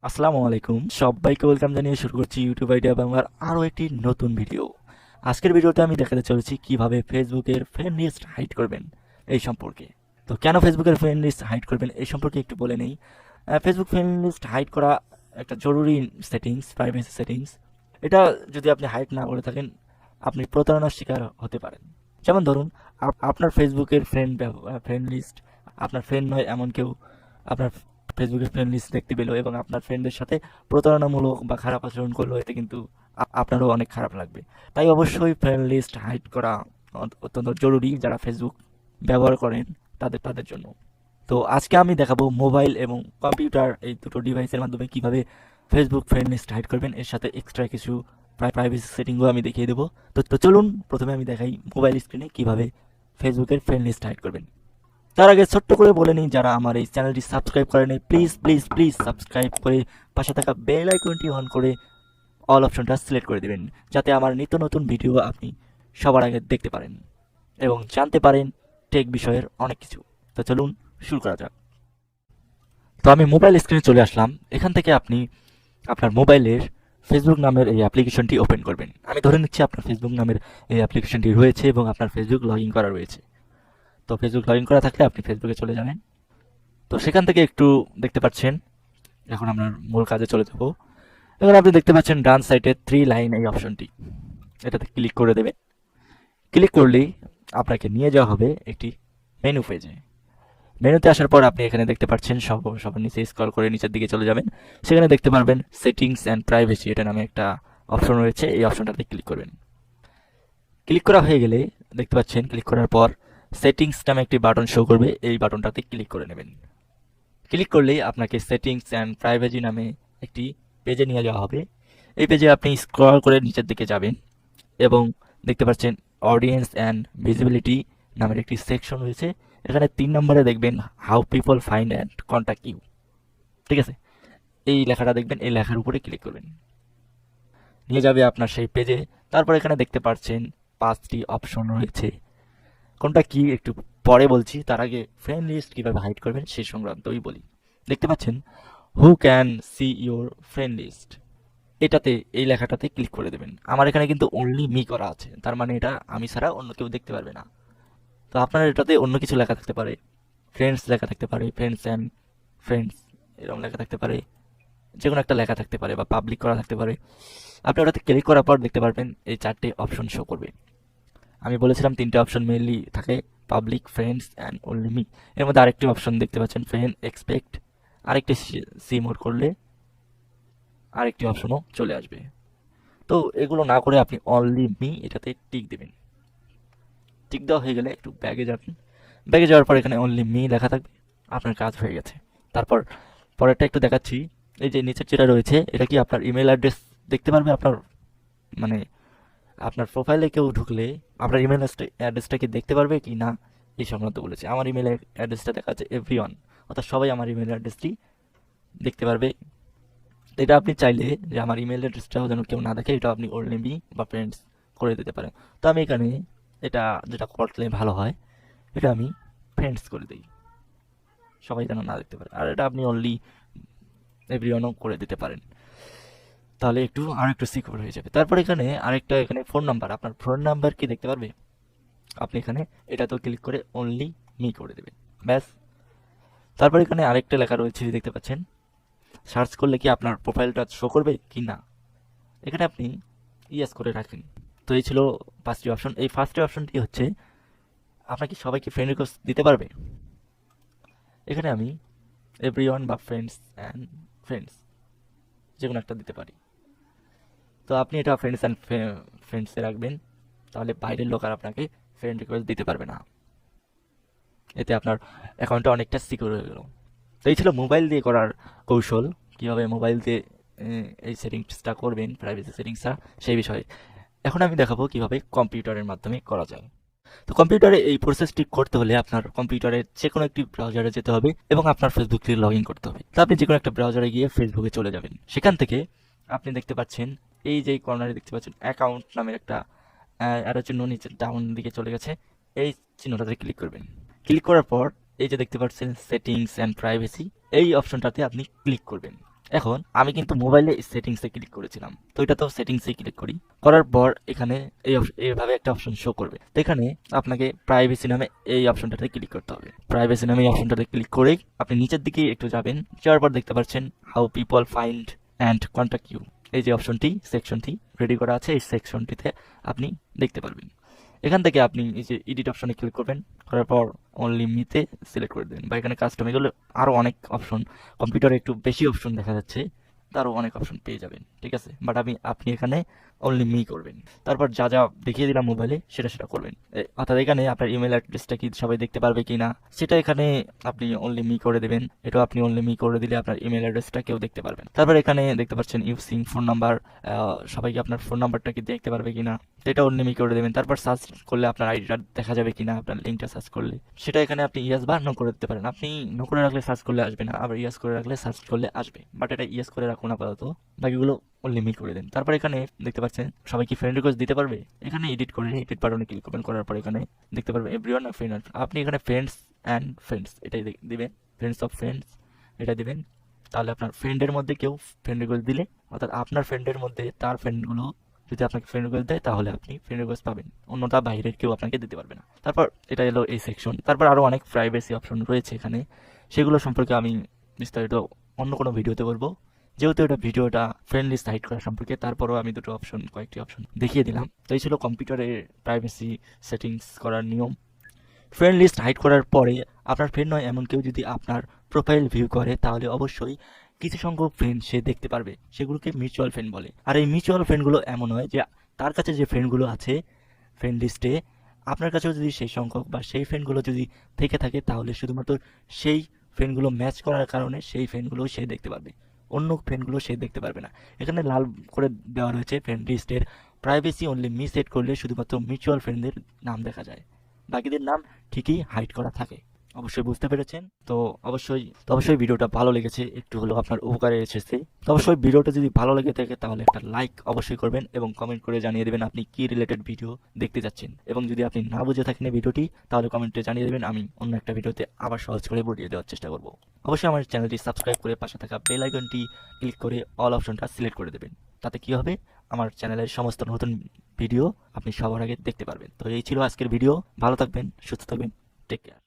আসসালামু আলাইকুম, সবাইকে ওয়েলকাম জানিয়ে শুরু করছি ইউটিউব আইডিয়া বাংলার আরও একটি নতুন ভিডিও। আজকের ভিডিওতে আমি দেখাতে চলেছি কিভাবে ফেসবুকের ফ্রেন্ড লিস্ট হাইড করবেন এই সম্পর্কে। তো কেন ফেসবুকের ফ্রেন্ড লিস্ট হাইড করবেন এই সম্পর্কে একটু বলে নেই। ফেসবুক ফ্রেন্ড লিস্ট হাইড করা একটা জরুরি সেটিংস, প্রাইভেসি সেটিংস। এটা যদি আপনি হাইড না করে থাকেন, আপনি প্রতারণার শিকার হতে পারেন। যেমন ধরুন, আপনার ফেসবুকের ফ্রেন্ড লিস্ট আপনার ফ্রেন্ড নয় এমন কেউ আপনার ফেসবুকের ফ্রেন্ড লিস্ট দেখতে পেলো এবং আপনার ফ্রেন্ডের সাথে প্রতারণামূলক বা খারাপ আচরণ করলো, এতে কিন্তু আপনারও অনেক খারাপ লাগবে। তাই অবশ্যই ফ্রেন্ড লিস্ট হাইড করা অত্যন্ত জরুরি যারা ফেসবুক ব্যবহার করেন তাদের জন্য। তো আজকে আমি দেখাবো মোবাইল এবং কম্পিউটার এই দুটো ডিভাইসের মাধ্যমে কিভাবে ফেসবুক ফ্রেন্ড লিস্ট হাইড করবেন। এর সাথে এক্সট্রা কিছু প্রাইভেসি সেটিংও আমি দেখিয়ে দেবো। তো চলুন প্রথমে আমি দেখাই মোবাইল স্ক্রিনে কিভাবে ফেসবুকের ফ্রেন্ড লিস্ট হাইড করবেন। তার আগে ছোট্ট করে বলে নিই, যারা আমার এই চ্যানেলটি সাবস্ক্রাইব করেনি প্লিজ প্লিজ প্লিজ সাবস্ক্রাইব করে পাশে থাকা বেল আইকনটি অন করে অল অপশনটা সিলেক্ট করে দেবেন, যাতে আমার নিত্য নতুন ভিডিও আপনি সবার আগে দেখতে পারেন এবং জানতে পারেন টেক বিষয়ের অনেক কিছু। তো চলুন শুরু করা যাক। তো আমি মোবাইল স্ক্রিনে চলে আসলাম। এখান থেকে আপনি আপনার মোবাইলের ফেসবুক নামের এই অ্যাপ্লিকেশনটি ওপেন করবেন। আমি ধরে নিচ্ছি আপনার ফেসবুক নামের এই অ্যাপ্লিকেশনটি রয়েছে এবং আপনার ফেসবুক লগ ইন করা রয়েছে। তো ফেসবুক লগ ইন করা থাকলে আপনি ফেসবুকে চলে যাবেন। তো সেখান থেকে একটু দেখতে পাচ্ছেন, এখন আমরা মূল কাজে চলে যাব। এখানে আপনি দেখতে পাচ্ছেন ডান সাইডে 3 লাইন এই অপশনটি, এটাতে ক্লিক করে দেবেন। ক্লিক করলেই আপনাকে নিয়ে যাওয়া হবে একটি মেনু পেজে। মেনুতে আসার পর আপনি এখানে দেখতে পাচ্ছেন সবার নিচে স্ক্রল করে নিচের দিকে চলে যাবেন। সেখানে দেখতে পারবেন সেটিংস অ্যান্ড প্রাইভেসি, এটা নামে একটা অপশন রয়েছে। এই অপশনটাতে ক্লিক করবেন। ক্লিক করা হয়ে গেলে দেখতে পাচ্ছেন, ক্লিক করার পর সেটিংস নামে একটি বাটন শো করবে, এই বাটনটাতে ক্লিক করে নেবেন। ক্লিক করলেই আপনাকে সেটিংস অ্যান্ড প্রাইভেসি নামে একটি পেজে নিয়ে যাওয়া হবে। এই পেজে আপনি স্ক্রল করে নিচের দিকে যাবেন এবং দেখতে পাচ্ছেন অডিয়েন্স অ্যান্ড ভিজিবিলিটি নামের একটি সেকশন রয়েছে। এখানে 3 নম্বরে দেখবেন how people find and contact you. ঠিক আছে, এই লেখাটা দেখবেন, এই লেখার উপরে ক্লিক করবেন, নিয়ে যাবে আপনার সেই পেজে। তারপর এখানে দেখতে পাচ্ছেন 5টি অপশন রয়েছে, কোনটা কি একটু পরে বলছি। তার আগে ফ্রেন্ড লিস্ট কীভাবে হাইড করবেন সেই সংক্রান্তই বলি। দেখতে পাচ্ছেন who can see your friend list, এটাতে এই লেখাটাতে ক্লিক করে দেবেন। আমার এখানে কিন্তু অনলি মি করা আছে, তার মানে এটা আমি ছাড়া অন্য কেউ দেখতে পারবে না। তো আপনার এটাতে অন্য কিছু লেখা থাকতে পারে, ফ্রেন্ডস লেখা থাকতে পারে, ফ্রেন্ডস অ্যান্ড ফ্রেন্ডস এরকম লেখা থাকতে পারে, যে কোনো একটা লেখা থাকতে পারে বা পাবলিক করা থাকতে পারে। আপনি ওটাতে ক্লিক করার পর দেখতে পারবেন এই 4টে অপশন শো করবে। আমি বলেছিলাম 3টে অপশন মেইনলি থাকে, public, friends and only me. এর মধ্যে আরেকটি অপশন দেখতে পাচ্ছেন ফ্রেন্ড এক্সপেক্ট, আরেকটি সি মোড করলে আরেকটি অপশনও চলে আসবে। তো এগুলো না করে আপনি অনলি মি এটাতে টিক দেবেন। টিক দেওয়া হয়ে গেলে একটু ব্যাগে যাবেন। ব্যাগে যাওয়ার পর এখানে অনলি মি লেখা থাকবে, আপনার কাজ হয়ে গেছে। তারপর পরেরটা একটু দেখাচ্ছি। এই যে নিচের যেটা রয়েছে, এটা কি আপনার ইমেল অ্যাড্রেস দেখতে পারবে আপনার, মানে আপনার প্রোফাইলে কেউ ঢুকলে আপনার ইমেল অ্যাড্রেসটা কি দেখতে পারবে কি না এই সংক্রান্ত বলেছে। আমার ইমেল অ্যাড্রেসটা দেখা যাচ্ছে এভরিওয়ান, অর্থাৎ সবাই আমার ইমেল অ্যাড্রেসটি দেখতে পারবে। তো এটা আপনি চাইলে যে আমার ইমেল অ্যাড্রেসটাও যেন কেউ না দেখে, এটা আপনি অনলি মি বা ফ্রেন্ডস করে দিতে পারেন। তো আমি এখানে এটা যেটা করলে ভালো হয়, এটা আমি ফ্রেন্ডস করে দিই, সবাই যেন না দেখতে পারে। আর এটা আপনি অনলি এভরিওয়ানও করে দিতে পারেন, তাহলে আর একটু সিকিউর হয়ে যাবে। তারপর এখানে আরেকটা, এখানে ফোন নাম্বার, আপনার ফোন নাম্বার কি দেখতে পারবে, আপনি এখানে এটাতেও ক্লিক করে অনলি মি করে দেবেন, ব্যাস। তারপর এখানে আরেকটা লেখা রয়েছে দেখতে পাচ্ছেন, সার্চ করলে কি আপনার প্রোফাইলটা শো করবে কি না, এখানে আপনি ইয়েস করে রাখেন। তো এই ছিল 5টি অপশন। এই ফার্স্ট অপশনটি হচ্ছে আপনাকে সবাইকে ফ্রেন্ড রিকোয়েস্ট দিতে পারবে। এখানে আমি এভরিওয়ান বা ফ্রেন্ডস অ্যান্ড ফ্রেন্ডস যে কোনো একটা দিতে পারি। তো আপনি এটা ফ্রেন্ডস অ্যান্ড ফ্রেন্ডসে রাখবেন, তাহলে বাইরের লোক আর আপনাকে ফ্রেন্ড রিকোয়েস্ট দিতে পারবে না। এতে আপনার অ্যাকাউন্টটা অনেকটা সিকিউর হয়ে গেল। তো এই ছিল মোবাইল দিয়ে করার কৌশল, কীভাবে মোবাইল দিয়ে এই সেটিংসটা করবেন, প্রাইভেসি সেটিংসটা, সেই বিষয়ে। এখন আমি দেখাবো কিভাবে কম্পিউটারের মাধ্যমে করা যায়। তো কম্পিউটারে এই প্রসেসটি করতে হলে আপনার কম্পিউটারের যে কোনো একটি ব্রাউজারে যেতে হবে এবং আপনার ফেসবুকটি লগ ইন করতে হবে। তো আপনি যে কোনো একটা ব্রাউজারে গিয়ে ফেসবুকে চলে যাবেন। সেখান থেকে আপনি দেখতে পাচ্ছেন এই যে কর্নারে দেখতে পাচ্ছেন অ্যাকাউন্ট নামের একটা অ্যারো চিহ্ন নিচে ডাউন দিকে চলে গেছে, এই চিহ্নটাতে ক্লিক করবেন। ক্লিক করার পর এই যে দেখতে পাচ্ছেন সেটিংস অ্যান্ড প্রাইভেসি, এই অপশনটাতে আপনি ক্লিক করবেন। এখন আমি কিন্তু মোবাইলে সেটিংসে ক্লিক করেছিলাম, তো এটা তো সেটিংসে ক্লিক করি। করার পর এখানে এইভাবে একটা অপশন শো করবে। তো এখানে আপনাকে প্রাইভেসি নামে এই অপশনটাতে ক্লিক করতে হবে। প্রাইভেসি নামে এই অপশনটাতে ক্লিক করেই আপনি নিচের দিকে একটু যাবেন, যাওয়ার পর দেখতে পাচ্ছেন how people find and contact you. এই যে অপশনটি, সেকশনটি রেডি করা আছে, এই সেকশনটিতে আপনি দেখতে পারবেন। এখান থেকে আপনি এই যে এডিট অপশনে ক্লিক করবেন, করার পর অনলি মিতে সিলেক্ট করে দেবেন, বা এখানে কাস্টম, এগুলো আরও অনেক অপশন, কম্পিউটারে একটু বেশি অপশন দেখা যাচ্ছে, তারও অনেক অপশন পেয়ে যাবেন, ঠিক আছে। বাট আপনি এখানে অনলি মি করবেন। তারপর যা যা দেখিয়ে দিলাম মোবাইলে সেটা করবেন। অর্থাৎ এখানে আপনার ইমেল অ্যাড্রেসটা কি সবাই দেখতে পারবে কি না সেটা এখানে আপনি অনলি মি করে দেবেন। এটা আপনি অনলি মি করে দিলে আপনার ইমেল অ্যাড্রেসটা কেউ দেখতে পারবেন। তারপর এখানে দেখতে পাচ্ছেন ইউজিং ফোন নাম্বার, সবাইকে আপনার ফোন নাম্বারটা কি দেখতে পারবে কিনা সেটা অনলি মি করে দেবেন। তারপর সার্চ করলে আপনার আইডিটা দেখা যাবে কিনা, আপনার লিঙ্কটা সার্চ করলে সেটা এখানে আপনি ইয়েস বা নো করে দিতে পারেন। আপনি নো করে রাখলে সার্চ করলে আসবে না, আবার ইয়েস করে রাখলে সার্চ করলে আসবে, বাট এটা ইয়েস করে রাখুন আপাতত, বাকিগুলো অনলি মি করে দেন। তারপর এখানে দেখতে পাচ্ছেন সবাই কি ফ্রেন্ড রিকোয়েস্ট দিতে পারবে, এখানে এডিট করে এডিট বাটনে ক্লিক করবেন, করার পর এখানে দেখতে পারবেন এভরিওয়ান আর ফ্রেন্ড। আপনি এখানে ফ্রেন্ডস অ্যান্ড ফ্রেন্ডস এটাই দিবেন, ফ্রেন্ডস অফ ফ্রেন্ডস এটা দিবেন। তাহলে আপনার ফ্রেন্ডের মধ্যে কেউ ফ্রেন্ড রিকোয়েস্ট দিলে, অর্থাৎ আপনার ফ্রেন্ডের মধ্যে তার ফ্রেন্ডগুলো যদি আপনাকে ফ্রেন্ড রিকোয়েস্ট দেয় তাহলে আপনি ফ্রেন্ড রিকোয়েস্ট পাবেন, অন্যটা বাইরের কেউ আপনাকে দিতে পারবে না। তারপর এটা এলো এই সেকশন। তারপর আরও অনেক প্রাইভেসি অপশন রয়েছে এখানে, সেগুলো সম্পর্কে আমি বিস্তারিত অন্য কোনো ভিডিওতে বলবো। যেহেতু এটা ভিডিওটা ফ্রেন্ড লিস্ট হাইড করা সম্পর্কে, তারপরও আমি কয়েকটি অপশন দেখিয়ে দিলাম। তো এই ছিল কম্পিউটারের প্রাইভেসি সেটিংস করার নিয়ম। ফ্রেন্ড লিস্ট হাইড করার পরে আপনার ফ্রেন্ড নয় এমন কেউ যদি আপনার প্রোফাইল ভিউ করে তাহলে অবশ্যই কিছু সংখ্যক ফ্রেন্ড সে দেখতে পারবে, সেগুলোকে মিউচুয়াল ফ্রেন্ড বলে। আর এই মিউচুয়াল ফ্রেন্ডগুলো এমন হয় যে তার কাছে যে ফ্রেন্ডগুলো আছে ফ্রেন্ড লিস্টে, আপনার কাছেও যদি সেই সংখ্যক বা সেই ফ্রেন্ডগুলো যদি থেকে থাকে তাহলে শুধুমাত্র সেই ফ্রেন্ডগুলো ম্যাচ করার কারণে সেই ফ্রেন্ডগুলো সে দেখতে পারবে, অন্য ফ্রেন্ডগুলো সে দেখতে পারবে না। এখানে লাল করে দেওয়া রয়েছে ফ্রেন্ড লিস্টের প্রাইভেসি অনলি মি সেট করলে শুধুমাত্র মিউচুয়াল ফ্রেন্ডদের নাম দেখা যায়, বাকিদের নাম ঠিকই হাইড করা থাকে। অবশ্যই বুঝতে পেরেছেন। তো অবশ্যই ভিডিওটা ভালো লেগেছে, একটু হলেও আপনার উপকারে এসেছে। তো অবশ্যই ভিডিওটা যদি ভালো লেগে থাকে তাহলে একটা লাইক অবশ্যই করবেন এবং কমেন্ট করে জানিয়ে দেবেন আপনি কি রিলেটেড ভিডিও দেখতে যাচ্ছেন। এবং যদি আপনি না বুঝে থাকেন এই ভিডিওটি তাহলে কমেন্টে জানিয়ে দেবেন, আমি অন্য একটা ভিডিওতে আবার সহজ করে বুঝিয়ে দেওয়ার চেষ্টা করব। অবশ্যই আমার চ্যানেলটি সাবস্ক্রাইব করে পাশে থাকা বেল আইকনটি ক্লিক করে অল অপশনটা সিলেক্ট করে দেবেন। তাতে কি হবে, আমার চ্যানেলের সমস্ত নতুন ভিডিও আপনি সবার আগে দেখতে পারবেন। তো এই ছিল আজকের ভিডিও। ভালো থাকবেন, সুস্থ থাকবেন, টেক কেয়ার।